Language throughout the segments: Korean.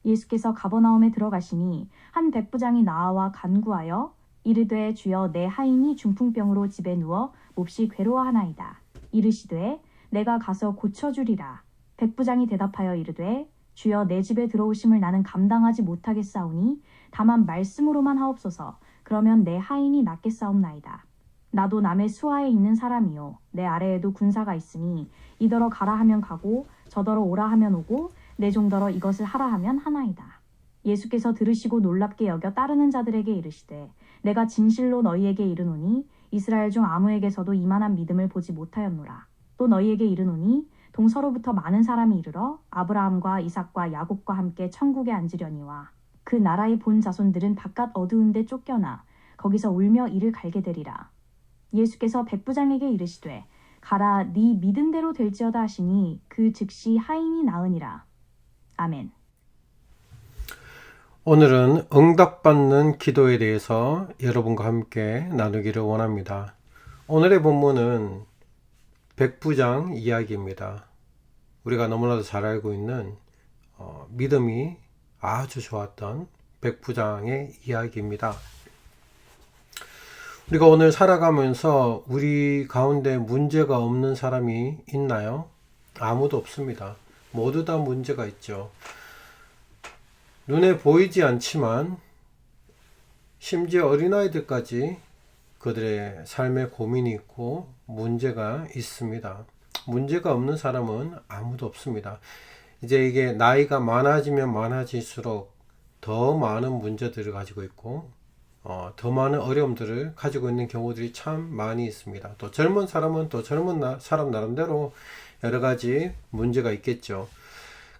예수께서 가버나움에 들어가시니 한 백부장이 나와 간구하여 이르되 주여 내 하인이 중풍병으로 집에 누워 몹시 괴로워하나이다. 이르시되 내가 가서 고쳐주리라. 백부장이 대답하여 이르되 주여 내 집에 들어오심을 나는 감당하지 못하겠사오니 다만 말씀으로만 하옵소서. 그러면 내 하인이 낫겠사옵나이다. 나도 남의 수하에 있는 사람이요 내 아래에도 군사가 있으니 이더러 가라 하면 가고 저더러 오라 하면 오고 내 종더러 이것을 하라 하면 하나이다. 예수께서 들으시고 놀랍게 여겨 따르는 자들에게 이르시되 내가 진실로 너희에게 이르노니 이스라엘 중 아무에게서도 이만한 믿음을 보지 못하였노라. 또 너희에게 이르노니 동서로부터 많은 사람이 이르러 아브라함과 이삭과 야곱과 함께 천국에 앉으려니와 그 나라의 본 자손들은 바깥 어두운 데 쫓겨나 거기서 울며 이를 갈게 되리라. 예수께서 백부장에게 이르시되 가라 네 믿은 대로 될지어다 하시니 그 즉시 하인이 나으니라. 아멘. 오늘은 응답받는 기도에 대해서 여러분과 함께 나누기를 원합니다. 오늘의 본문은 백부장 이야기입니다. 우리가 너무나도 잘 알고 있는 믿음이 아주 좋았던 백부장의 이야기입니다. 우리가 오늘 살아가면서 우리 가운데 문제가 없는 사람이 있나요? 아무도 없습니다. 모두 다 문제가 있죠. 눈에 보이지 않지만 심지어 어린아이들까지 그들의 삶에 고민이 있고 문제가 있습니다. 문제가 없는 사람은 아무도 없습니다. 이제 이게 나이가 많아지면 많아질수록 더 많은 문제들을 가지고 있고 더 많은 어려움들을 가지고 있는 경우들이 참 많이 있습니다. 또 젊은 사람은 또 젊은 사람 나름대로 여러 가지 문제가 있겠죠.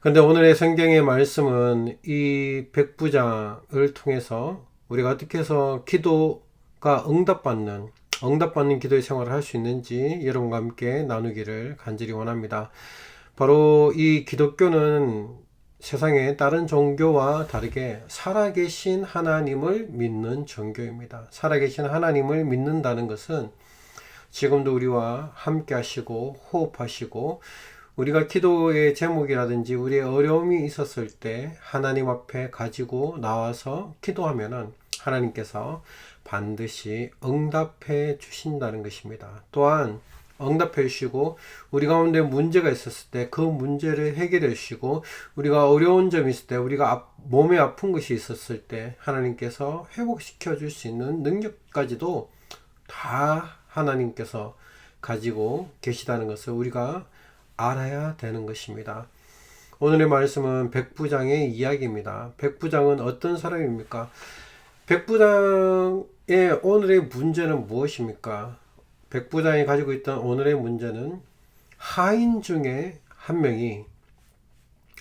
그런데 오늘의 성경의 말씀은 이 백부장을 통해서 우리가 어떻게 해서 기도가 응답받는 기도의 생활을 할 수 있는지 여러분과 함께 나누기를 간절히 원합니다. 바로 이 기독교는 세상의 다른 종교와 다르게 살아계신 하나님을 믿는 종교입니다. 살아계신 하나님을 믿는다는 것은 지금도 우리와 함께 하시고 호흡하시고 우리가 기도의 제목이라든지 우리의 어려움이 있었을 때 하나님 앞에 가지고 나와서 기도하면은 하나님께서 반드시 응답해 주신다는 것입니다. 또한 응답해 주시고 우리 가운데 문제가 있었을 때 그 문제를 해결해 주시고 우리가 어려운 점이 있을 때 우리가 몸에 아픈 것이 있었을 때 하나님께서 회복시켜 줄 수 있는 능력까지도 다 하나님께서 가지고 계시다는 것을 우리가 알아야 되는 것입니다. 오늘의 말씀은 백부장의 이야기입니다. 백부장은 어떤 사람입니까? 백부장의 오늘의 문제는 무엇입니까? 백부장이 가지고 있던 오늘의 문제는 하인 중에 한 명이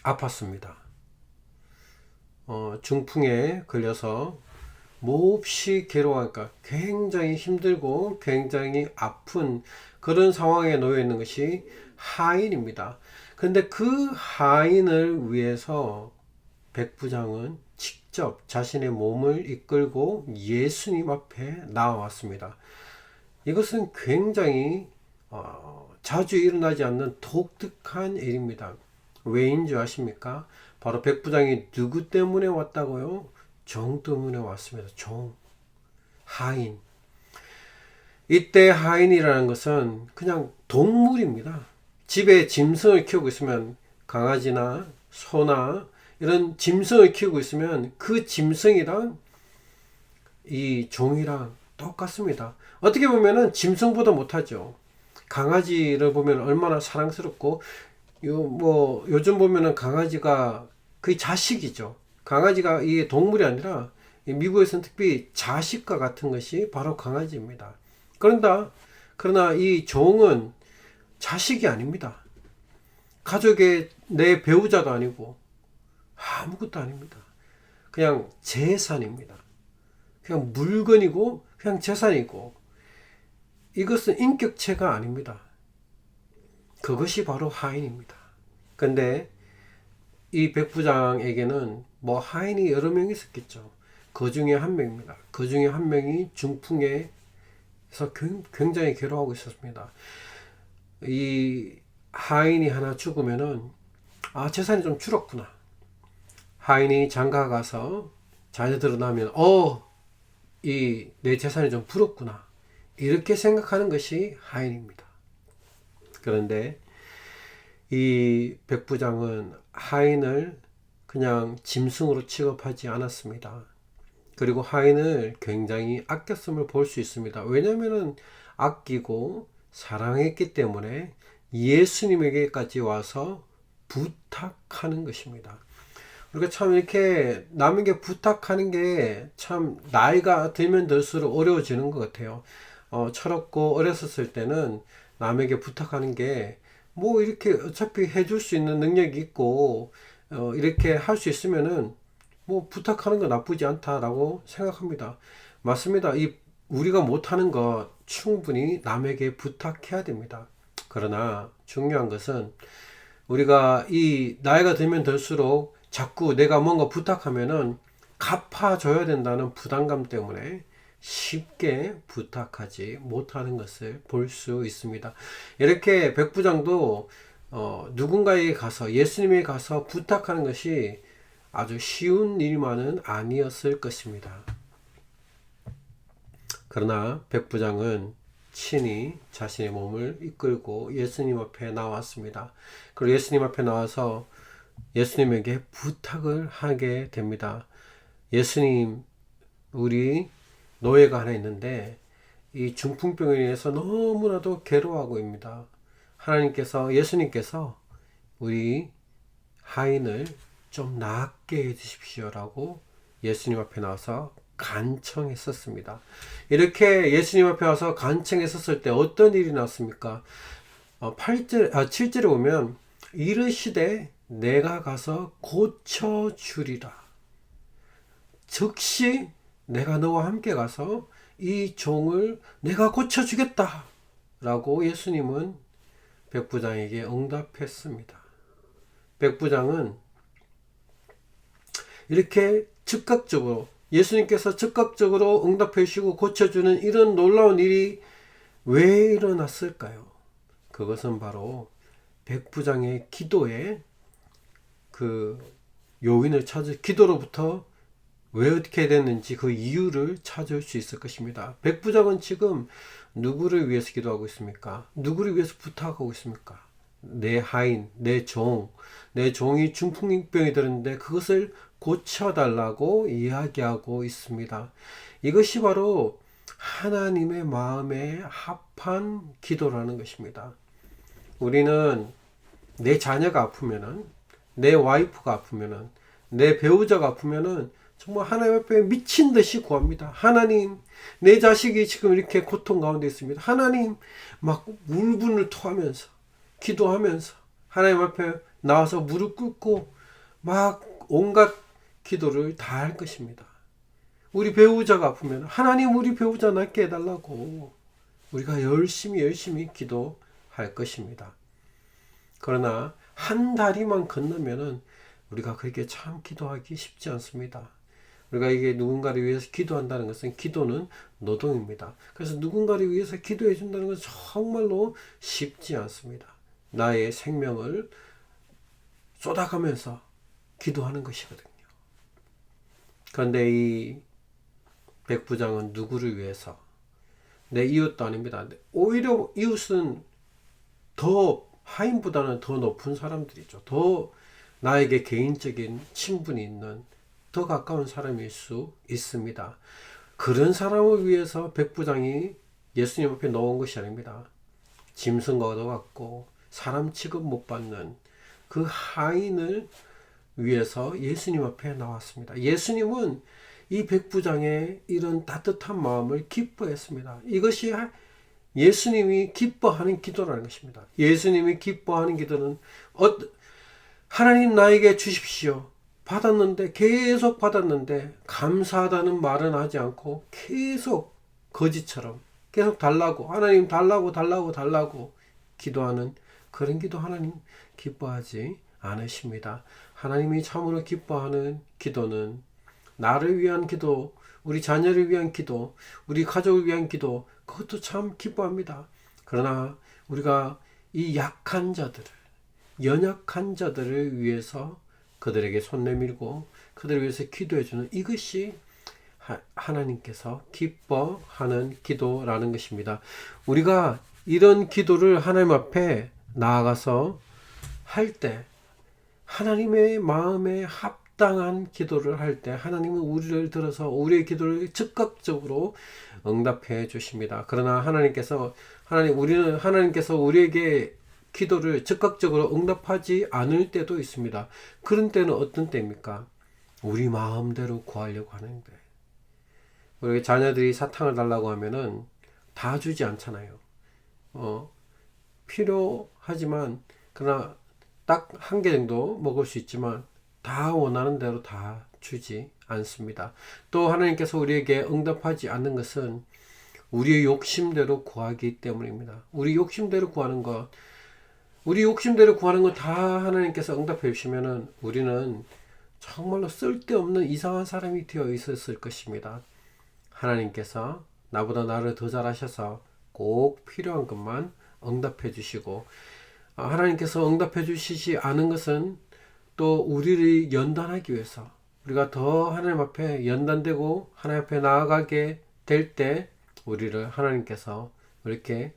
아팠습니다. 중풍에 걸려서 몹시 괴로워하니까 굉장히 힘들고 굉장히 아픈 그런 상황에 놓여 있는 것이 하인입니다. 근데 그 하인을 위해서 백부장은 직접 자신의 몸을 이끌고 예수님 앞에 나와왔습니다. 이것은 굉장히 자주 일어나지 않는 독특한 일입니다. 왜인 줄 아십니까? 바로 백부장이 누구 때문에 왔다고요? 종 때문에 왔습니다. 종, 하인. 이때 하인이라는 것은 그냥 동물입니다. 집에 짐승을 키우고 있으면 강아지나 소나 이런 짐승을 키우고 있으면 그 짐승이랑 이 종이랑 똑같습니다. 어떻게 보면은 짐승보다 못하죠. 강아지를 보면 얼마나 사랑스럽고 요즘 보면은 강아지가 거의 자식이죠. 강아지가 이게 동물이 아니라 미국에서는 특히 자식과 같은 것이 바로 강아지입니다. 그러나 이 종은 자식이 아닙니다. 가족의 내 배우자도 아니고 아무것도 아닙니다. 그냥 재산입니다. 그냥 물건이고 그냥 재산이고 이것은 인격체가 아닙니다. 그것이 바로 하인입니다. 근데 이 백부장에게는 뭐 하인이 여러 명 있었겠죠. 그 중에 한 명입니다. 그 중에 한 명이 중풍에서 굉장히 괴로워하고 있었습니다. 이 하인이 하나 죽으면은 재산이 좀 줄었구나. 하인이 장가 가서 자녀들을 낳으면 이 내 재산이 좀 부럽구나 이렇게 생각하는 것이 하인입니다. 그런데 이 백부장은 하인을 그냥 짐승으로 취급하지 않았습니다. 그리고 하인을 굉장히 아꼈음을 볼 수 있습니다. 왜냐하면 아끼고 사랑했기 때문에 예수님에게까지 와서 부탁하는 것입니다. 우리가 참 이렇게 남에게 부탁하는 게 참 나이가 들면 들수록 어려워지는 것 같아요. 철없고 어렸었을 때는 남에게 부탁하는 게 뭐 이렇게 어차피 해줄 수 있는 능력이 있고 이렇게 할 수 있으면은 뭐 부탁하는 거 나쁘지 않다라고 생각합니다. 맞습니다. 우리가 못하는 것 충분히 남에게 부탁해야 됩니다. 그러나 중요한 것은 우리가 이 나이가 들면 들수록 자꾸 내가 뭔가 부탁하면은 갚아줘야 된다는 부담감 때문에 쉽게 부탁하지 못하는 것을 볼 수 있습니다. 이렇게 백부장도 누군가에게 가서 예수님에게 가서 부탁하는 것이 아주 쉬운 일만은 아니었을 것입니다. 그러나 백부장은 친히 자신의 몸을 이끌고 예수님 앞에 나왔습니다. 그리고 예수님 앞에 나와서 예수님에게 부탁을 하게 됩니다. 예수님, 우리 노예가 하나 있는데 이 중풍병에 인해서 너무나도 괴로워하고 있습니다. 예수님께서 우리 하인을 좀 낫게 해주십시오라고 예수님 앞에 나와서 간청했었습니다. 이렇게 예수님 앞에 와서 간청했었을 때 어떤 일이 났습니까? 7절에 보면 이르시되 내가 가서 고쳐주리라. 즉시 내가 너와 함께 가서 이 종을 내가 고쳐주겠다 라고 예수님은 백부장에게 응답했습니다. 백부장은 이렇게 즉각적으로 예수님께서 즉각적으로 응답해 주시고 고쳐주는 이런 놀라운 일이 왜 일어났을까요? 그것은 바로 백부장의 기도에 요인을 기도로부터 왜 어떻게 됐는지 그 이유를 찾을 수 있을 것입니다. 백부장은 지금 누구를 위해서 기도하고 있습니까? 누구를 위해서 부탁하고 있습니까? 내 하인, 내 종이 중풍병이 들었는데 그것을 고쳐달라고 이야기하고 있습니다. 이것이 바로 하나님의 마음에 합한 기도라는 것입니다. 우리는 내 자녀가 아프면은, 내 와이프가 아프면은, 내 배우자가 아프면은 정말 하나님 앞에 미친 듯이 구합니다. 하나님, 내 자식이 지금 이렇게 고통 가운데 있습니다. 하나님, 막 울분을 토하면서 기도하면서 하나님 앞에 나와서 무릎 꿇고 막 온갖 기도를 다 할 것입니다. 우리 배우자가 아프면 하나님 우리 배우자 낫게 해달라고 우리가 열심히 기도할 것입니다. 그러나 한 다리만 건너면은 우리가 그렇게 참 기도하기 쉽지 않습니다. 우리가 이게 누군가를 위해서 기도한다는 것은 기도는 노동입니다. 그래서 누군가를 위해서 기도해 준다는 것은 정말로 쉽지 않습니다. 나의 생명을 쏟아가면서 기도하는 것이거든요. 그런데 이 백부장은 누구를 위해서? 내 이웃도 아닙니다. 오히려 이웃은 하인보다는 더 높은 사람들이죠. 더 나에게 개인적인 친분이 있는 더 가까운 사람일 수 있습니다. 그런 사람을 위해서 백부장이 예수님 앞에 놓은 것이 아닙니다. 짐승과 얻어갖고 사람 취급 못 받는 그 하인을 위해서 예수님 앞에 나왔습니다. 예수님은 이 백부장의 이런 따뜻한 마음을 기뻐했습니다. 이것이 예수님이 기뻐하는 기도라는 것입니다. 예수님이 기뻐하는 기도는 하나님 나에게 주십시오. 계속 받았는데 감사하다는 말은 하지 않고 계속 거지처럼 계속 달라고 하나님 달라고 기도하는 그런 기도 하나님 기뻐하지 않으십니다. 하나님이 참으로 기뻐하는 기도는 나를 위한 기도, 우리 자녀를 위한 기도, 우리 가족을 위한 기도, 그것도 참 기뻐합니다. 그러나 우리가 이 약한 자들을, 연약한 자들을 위해서 그들에게 손 내밀고 그들을 위해서 기도해주는 이것이 하나님께서 기뻐하는 기도라는 것입니다. 우리가 이런 기도를 하나님 앞에 나아가서 할 때, 하나님의 마음에 합당한 기도를 할 때 하나님은 우리를 들어서 우리의 기도를 즉각적으로 응답해 주십니다. 그러나 하나님께서 우리에게 기도를 즉각적으로 응답하지 않을 때도 있습니다. 그런 때는 어떤 때입니까? 우리 마음대로 구하려고 하는 거예요. 우리 자녀들이 사탕을 달라고 하면은 다 주지 않잖아요. 필요하지만 그러나 딱 한 개 정도 먹을 수 있지만 다 원하는 대로 다 주지 않습니다. 또 하나님께서 우리에게 응답하지 않는 것은 우리의 욕심대로 구하기 때문입니다. 우리 욕심대로 구하는 것 다 하나님께서 응답해 주시면은 우리는 정말로 쓸데없는 이상한 사람이 되어 있었을 것입니다. 하나님께서 나를 더 잘하셔서 꼭 필요한 것만 응답해 주시고, 하나님께서 응답해 주시지 않은 것은 또 우리를 연단하기 위해서, 우리가 더 하나님 앞에 연단되고 하나님 앞에 나아가게 될 때 우리를 하나님께서 이렇게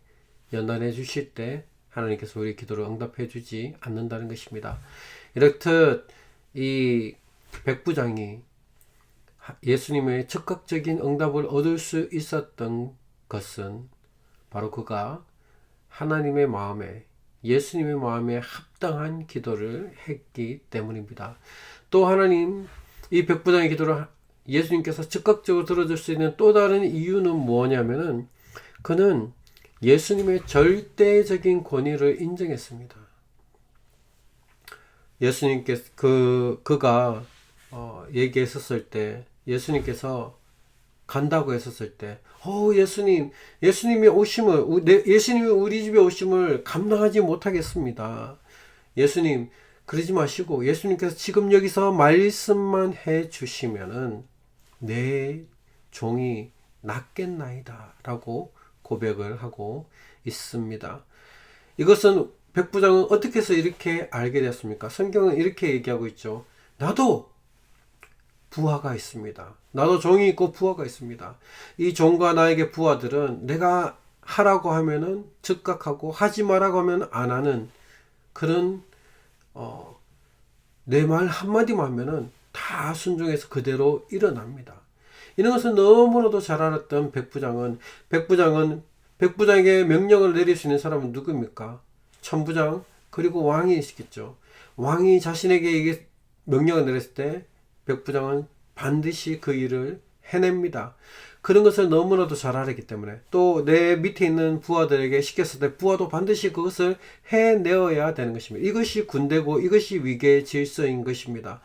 연단해 주실 때 하나님께서 우리 기도를 응답해 주지 않는다는 것입니다. 이렇듯 이 백부장이 예수님의 즉각적인 응답을 얻을 수 있었던 것은 바로 그가 하나님의 마음에, 예수님의 마음에 합당한 기도를 했기 때문입니다. 또 이 백부장의 기도를 예수님께서 즉각적으로 들어줄 수 있는 또 다른 이유는 뭐냐면은 그는 예수님의 절대적인 권위를 인정했습니다. 예수님께서 그가 얘기했었을 때, 예수님께서 간다고 했었을 때, 예수님이 우리 집에 오심을 감당하지 못하겠습니다. 예수님, 그러지 마시고, 예수님께서 지금 여기서 말씀만 해 주시면은 내 종이 낫겠나이다 라고 고백을 하고 있습니다. 이것은 백부장은 어떻게 해서 이렇게 알게 되었습니까? 성경은 이렇게 얘기하고 있죠. 나도 부하가 있습니다. 나도 종이 있고 부하가 있습니다. 이 종과 나에게 부하들은 내가 하라고 하면은 즉각하고 하지 말라고 하면 안 하는 그런 내 말 한마디만 하면은 다 순종해서 그대로 일어납니다. 이런 것을 너무나도 잘 알았던 백부장에게 명령을 내릴 수 있는 사람은 누굽니까? 천부장 그리고 왕이 있겠죠. 왕이 자신에게 명령을 내렸을 때 백부장은 반드시 그 일을 해냅니다. 그런 것을 너무나도 잘 알았기 때문에 또 내 밑에 있는 부하들에게 시켰을 때 부하도 반드시 그것을 해내어야 되는 것입니다. 이것이 군대고 이것이 위계의 질서인 것입니다.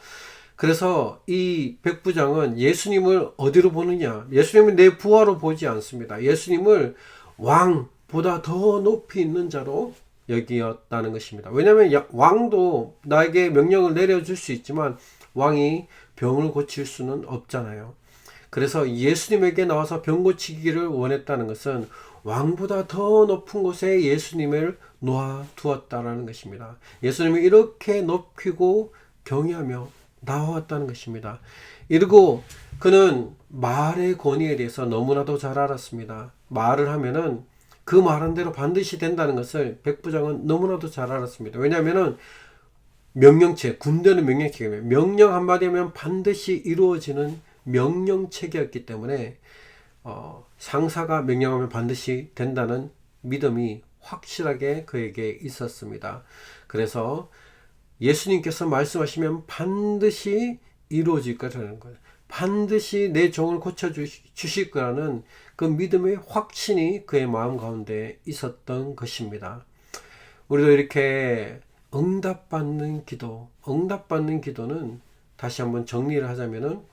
그래서 이 백부장은 예수님을 어디로 보느냐? 예수님을 내 부하로 보지 않습니다. 예수님을 왕보다 더 높이 있는 자로 여기었다는 것입니다. 왜냐하면 왕도 나에게 명령을 내려줄 수 있지만 왕이 병을 고칠 수는 없잖아요. 그래서 예수님에게 나와서 병 고치기를 원했다는 것은 왕보다 더 높은 곳에 예수님을 놓아두었다는 것입니다. 예수님을 이렇게 높이고 경외하며 나왔다는 것입니다. 이러고 그는 말의 권위에 대해서 너무나도 잘 알았습니다. 말을 하면은 그 말한 대로 반드시 된다는 것을 백부장은 너무나도 잘 알았습니다. 왜냐하면은 군대는 명령체계입니다. 명령 한마디 하면 반드시 이루어지는 명령체계였기 때문에 상사가 명령하면 반드시 된다는 믿음이 확실하게 그에게 있었습니다. 그래서 예수님께서 말씀하시면 반드시 이루어질 거라는 거예요. 반드시 내 종을 고쳐주실 거라는 그 믿음의 확신이 그의 마음 가운데 있었던 것입니다. 우리도 이렇게 응답받는 기도는 다시 한번 정리를 하자면은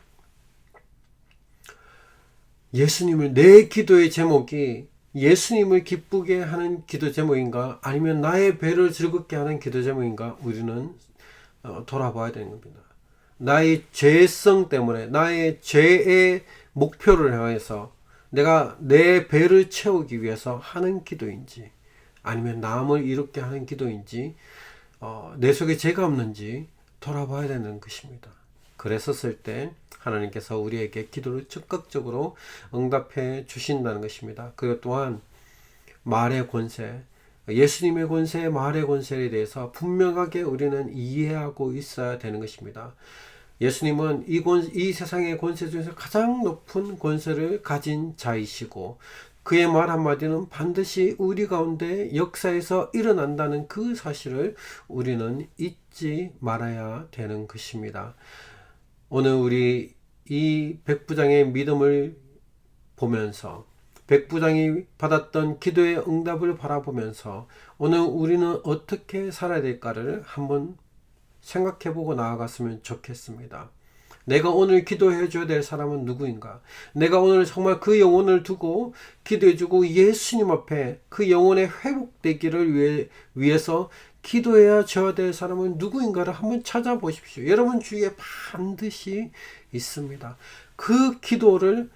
내 기도의 제목이 예수님을 기쁘게 하는 기도 제목인가 아니면 나의 배를 즐겁게 하는 기도 제목인가 우리는 돌아봐야 되는 겁니다. 나의 죄성 때문에 나의 죄의 목표를 향해서 내가 내 배를 채우기 위해서 하는 기도인지 아니면 남을 이롭게 하는 기도인지 내 속에 죄가 없는지 돌아봐야 되는 것입니다. 그랬었을 때 하나님께서 우리에게 기도를 적극적으로 응답해 주신다는 것입니다. 그리고 또한 말의 권세, 예수님의 권세, 말의 권세에 대해서 분명하게 우리는 이해하고 있어야 되는 것입니다. 예수님은 이 세상의 권세 중에서 가장 높은 권세를 가진 자이시고 그의 말 한마디는 반드시 우리 가운데 역사에서 일어난다는 그 사실을 우리는 잊지 말아야 되는 것입니다. 오늘 우리 이 백부장의 믿음을 보면서 백부장이 받았던 기도의 응답을 바라보면서 오늘 우리는 어떻게 살아야 될까를 한번 생각해보고 나아갔으면 좋겠습니다. 내가 오늘 기도해 줘야 될 사람은 누구인가? 내가 오늘 정말 그 영혼을 두고 기도해 주고 예수님 앞에 그 영혼의 회복되기를 위해서 기도해야 줘야 될 사람은 누구인가를 한번 찾아보십시오. 여러분 주위에 반드시 있습니다. 그 기도를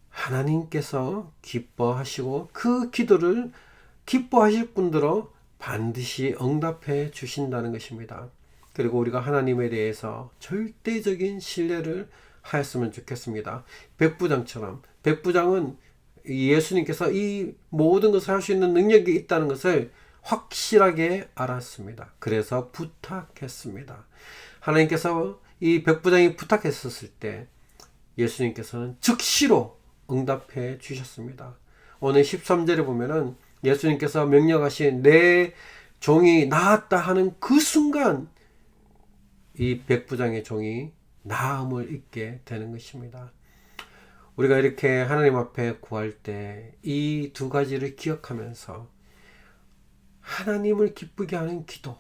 하나님께서 기뻐하시고 그 기도를 기뻐하실 분들은 반드시 응답해 주신다는 것입니다. 그리고 우리가 하나님에 대해서 절대적인 신뢰를 하였으면 좋겠습니다. 백부장처럼 백부장은 예수님께서 이 모든 것을 할 수 있는 능력이 있다는 것을 확실하게 알았습니다. 그래서 부탁했습니다. 하나님께서 이 백부장이 부탁했었을 때 예수님께서는 즉시로 응답해 주셨습니다. 오늘 13절에 보면은 예수님께서 명령하신 내 종이 나았다 하는 그 순간 이 백부장의 종이 나음을 잊게 되는 것입니다. 우리가 이렇게 하나님 앞에 구할 때 이 두 가지를 기억하면서 하나님을 기쁘게 하는 기도,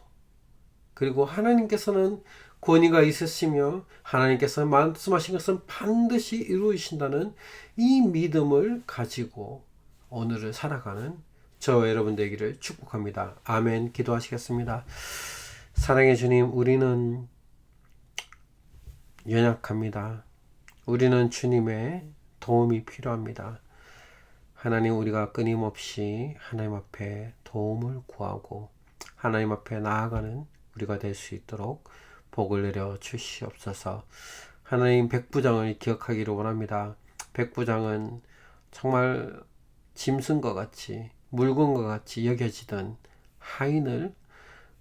그리고 하나님께서는 권위가 있으시며 하나님께서 말씀하신 것은 반드시 이루신다는 이 믿음을 가지고 오늘을 살아가는 저와 여러분 되기를 축복합니다. 아멘. 기도하시겠습니다. 사랑의 주님, 우리는 연약합니다. 우리는 주님의 도움이 필요합니다. 하나님, 우리가 끊임없이 하나님 앞에 도움을 구하고 하나님 앞에 나아가는 우리가 될 수 있도록 복을 내려 주시옵소서. 하나님, 백부장을 기억하기를 원합니다. 백부장은 정말 짐승과 같이 물건과 같이 여겨지던 하인을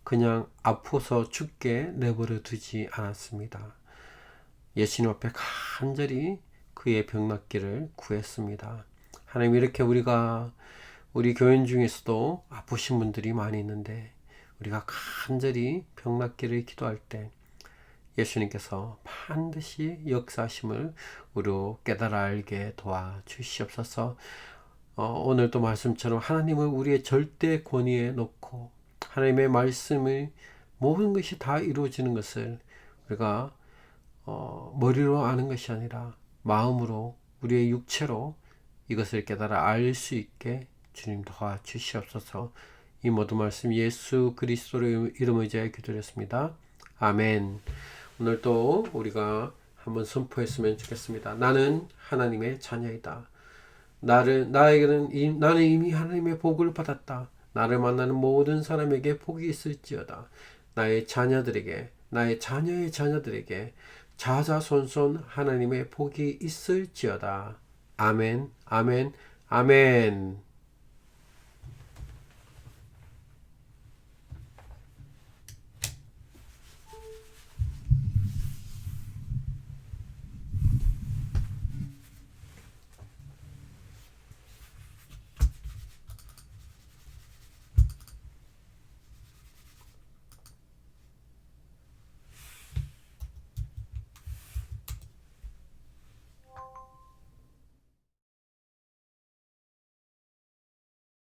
그냥 아파서 죽게 내버려 두지 않았습니다. 예수님 앞에 간절히 그의 병낫기를 구했습니다. 하나님, 이렇게 우리 교인 중에서도 아프신 분들이 많이 있는데 우리가 간절히 병낫기를 기도할 때 예수님께서 반드시 역사하심을 우리로 깨달아 알게 도와주시옵소서. 오늘도 말씀처럼 하나님을 우리의 절대 권위에 놓고 하나님의 말씀을 모든 것이 다 이루어지는 것을 우리가 머리로 아는 것이 아니라 마음으로 우리의 육체로 이것을 깨달아 알 수 있게 주님 도와주시옵소서. 이 모든 말씀 예수 그리스도의 이름을 의지하여 기도드렸습니다. 아멘. 오늘도 우리가 한번 선포했으면 좋겠습니다. 나는 하나님의 자녀이다. 나는 이미 하나님의 복을 받았다. 나를 만나는 모든 사람에게 복이 있을지어다. 나의 자녀들에게, 나의 자녀의 자녀들에게 자자손손 하나님의 복이 있을지어다. 아멘, 아멘, 아멘.